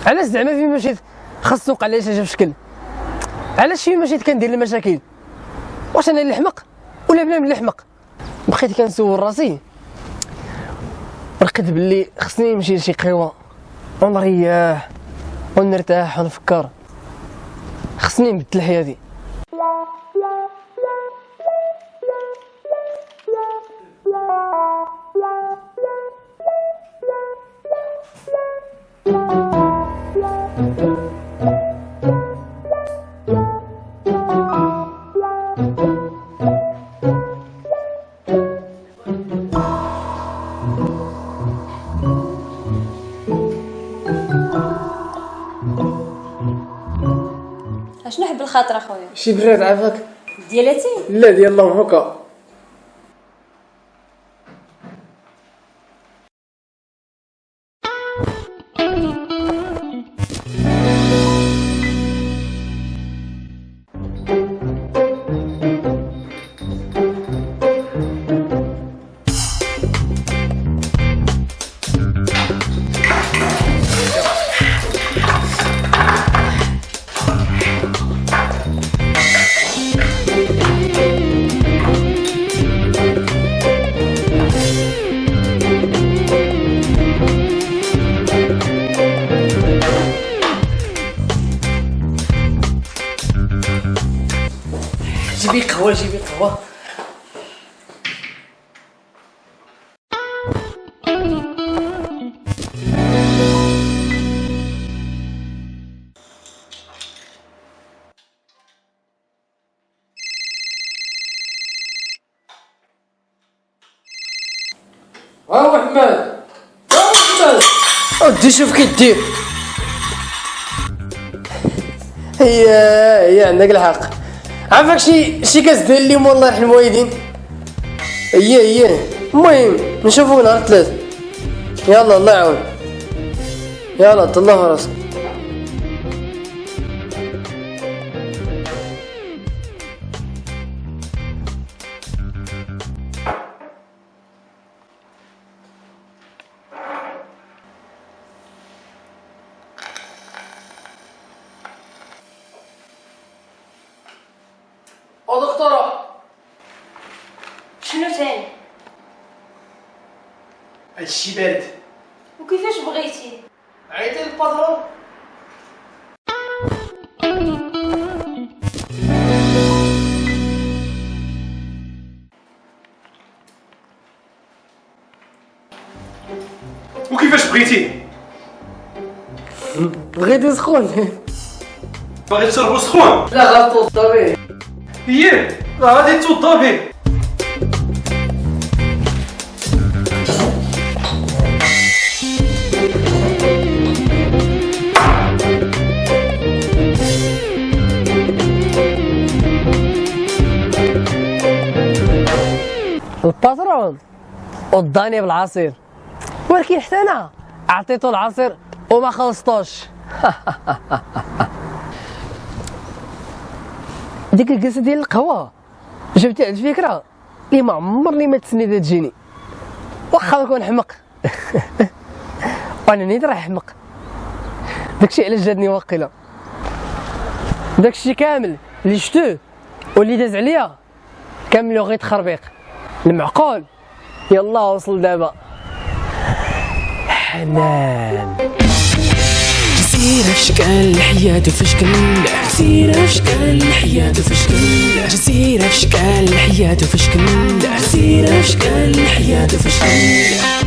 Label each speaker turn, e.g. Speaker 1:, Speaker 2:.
Speaker 1: علاش زعما فين مشيت خاص توقع لي شي شكل؟ علاش فين مشيت كندير المشاكل؟ واش انا اللي حمق ولا بنادم اللي حمق؟ بقيت كنسول راسي ولقيت بلي خصني نمشي لشي قهوه ونريح ونرتاح ونفكر. خصني نبدل حياتي.
Speaker 2: اشنو حب الخاطر اخويا؟
Speaker 1: شي براد عافاك؟
Speaker 2: ديالاتي؟
Speaker 1: لا ديال الله هكا. جيبي قهوة جيبي قهوة. ها محمد ودي شوف كي دير. هي عندك الحق. عافاك شي كاس ديال الليمون الله يرحم الوالدين. هي المهم نشوفو نهار الثلاث. يلا الله يعاون. يلا تهلا في راسك. او دكتورة
Speaker 2: شنو تاني؟
Speaker 1: هادشي بارد.
Speaker 2: وكيفاش بغيتي؟
Speaker 1: عيطي للباترون.
Speaker 3: وكيفاش بغيتي؟
Speaker 1: بغيتي سخون.
Speaker 3: باغي تشربو سخون؟
Speaker 1: لا غتوضا به.
Speaker 3: هي غادي توضا به.
Speaker 1: الباترون وضاني بالعصير، ولكن حتى انا عطيتو العصير وما خلصتوش. ديك الكاسه ديال القهوه جبت على الفكره اللي ما عمرني ما تسنيت تجيني، واخا نكون حمق. وانا نيت راه حمق. داكشي علاش جاتني واقيلا. داكشي كامل اللي شفتوه واللي داز عليا كامل غير تخربيق. المعقول يلا وصل دابا. حنان
Speaker 4: جزيرة في شكل الحياة وفي شكل جزيرة في شكل الحياة وفي شكل جزيرة في شكل الحياة وفي شكل جزيرة في شكل الحياة وفي شكل